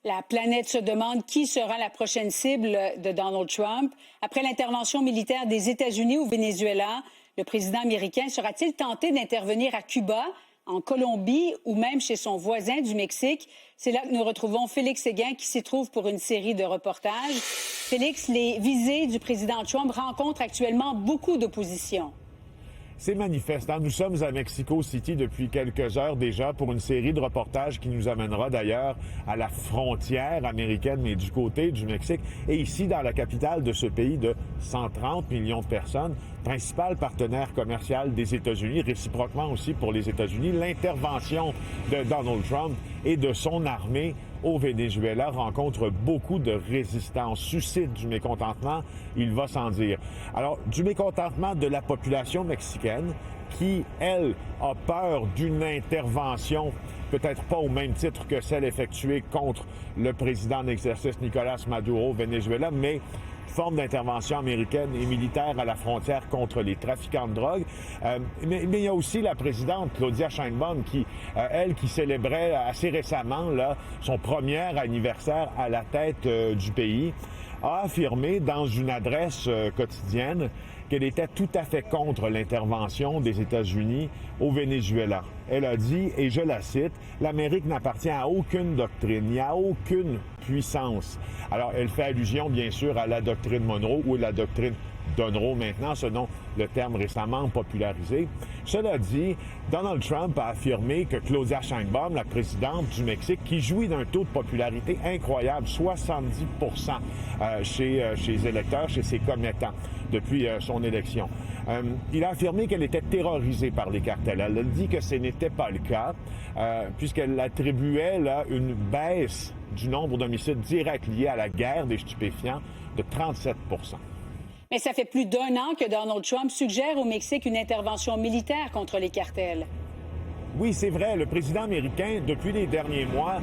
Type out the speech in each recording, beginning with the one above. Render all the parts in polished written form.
La planète se demande qui sera la prochaine cible de Donald Trump. Après l'intervention militaire des États-Unis au Venezuela, le président américain sera-t-il tenté d'intervenir à Cuba, en Colombie ou même chez son voisin du Mexique? C'est là que nous retrouvons Félix Séguin qui s'y trouve pour une série de reportages. Félix, les visées du président Trump rencontrent actuellement beaucoup d'opposition. C'est manifestant. Nous sommes à Mexico City depuis quelques heures déjà pour une série de reportages qui nous amènera d'ailleurs à la frontière américaine, mais du côté du Mexique. Et ici, dans la capitale de ce pays de 130 millions de personnes, principal partenaire commercial des États-Unis, réciproquement aussi pour les États-Unis, l'intervention de Donald Trump et de son armée au Venezuela rencontre beaucoup de résistance, suscite du mécontentement, il va sans dire. Alors, du mécontentement de la population mexicaine qui, elle, a peur d'une intervention, peut-être pas au même titre que celle effectuée contre le président en exercice Nicolas Maduro au Venezuela, mais forme d'intervention américaine et militaire à la frontière contre les trafiquants de drogue. Mais il y a aussi la présidente Claudia Sheinbaum qui, elle, qui célébrait assez récemment là, son premier anniversaire à la tête du pays, a affirmé dans une adresse quotidienne qu'elle était tout à fait contre l'intervention des États-Unis au Venezuela. Elle a dit, et je la cite, « L'Amérique n'appartient à aucune doctrine, ni à aucune puissance. » Alors, elle fait allusion, bien sûr, à la doctrine Monroe ou la doctrine Donroe maintenant, selon le terme récemment popularisé. Cela dit, Donald Trump a affirmé que Claudia Sheinbaum, la présidente du Mexique, qui jouit d'un taux de popularité incroyable, 70 chez les électeurs, chez ses commettants, depuis son élection. Il a affirmé qu'elle était terrorisée par les cartels. Elle a dit que ce n'était pas le cas, puisqu'elle attribuait là, une baisse du nombre d'homicides directs liés à la guerre des stupéfiants de 37 %. Mais ça fait plus d'un an que Donald Trump suggère au Mexique une intervention militaire contre les cartels. Oui, c'est vrai. Le président américain, depuis les derniers mois,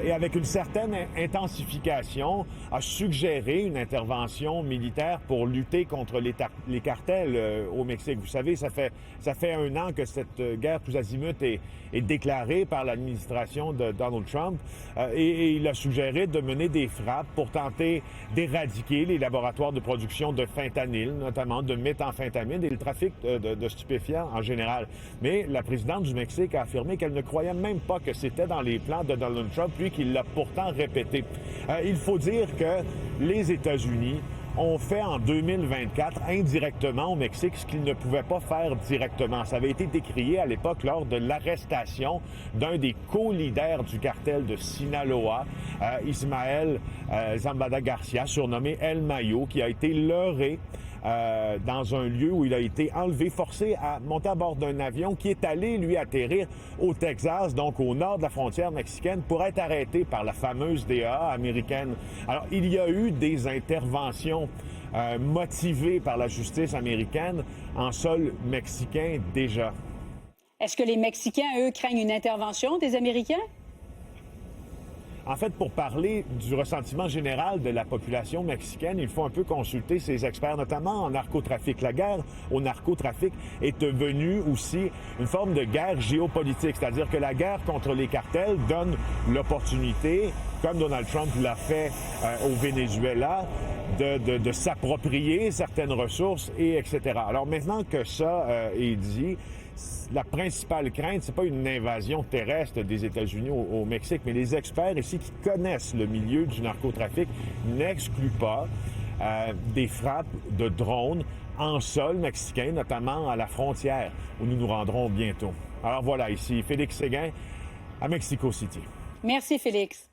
et avec une certaine intensification, a suggéré une intervention militaire pour lutter contre les cartels au Mexique. Vous savez, ça fait un an que cette guerre tous azimuts est déclarée par l'administration de Donald Trump, et il a suggéré de mener des frappes pour tenter d'éradiquer les laboratoires de production de fentanyl, notamment de méthamphétamine et le trafic de stupéfiants en général. Mais la présidente du Mexique a affirmé qu'elle ne croyait même pas que c'était dans les plans de Donald Trump, lui qui l'a pourtant répété. Il faut dire que les États-Unis ont fait en 2024 indirectement au Mexique ce qu'ils ne pouvaient pas faire directement. Ça avait été décrié à l'époque lors de l'arrestation d'un des co-leaders du cartel de Sinaloa, Ismael Zambada Garcia, surnommé El Mayo, qui a été leurré dans un lieu où il a été enlevé, forcé à monter à bord d'un avion qui est allé, lui, atterrir au Texas, donc au nord de la frontière mexicaine, pour être arrêté par la fameuse DEA américaine. Alors, il y a eu des interventions motivées par la justice américaine en sol mexicain déjà. Est-ce que les Mexicains, eux, craignent une intervention des Américains? En fait, pour parler du ressentiment général de la population mexicaine, il faut un peu consulter ses experts, notamment en narcotrafic. La guerre au narcotrafic est devenue aussi une forme de guerre géopolitique, c'est-à-dire que la guerre contre les cartels donne l'opportunité, comme Donald Trump l'a fait au Venezuela, de s'approprier certaines ressources, et etc. Alors maintenant que ça est dit, la principale crainte, c'est pas une invasion terrestre des États-Unis au Mexique, mais les experts ici qui connaissent le milieu du narcotrafic n'excluent pas des frappes de drones en sol mexicain, notamment à la frontière, où nous nous rendrons bientôt. Alors voilà, ici Félix Séguin à Mexico City. Merci, Félix.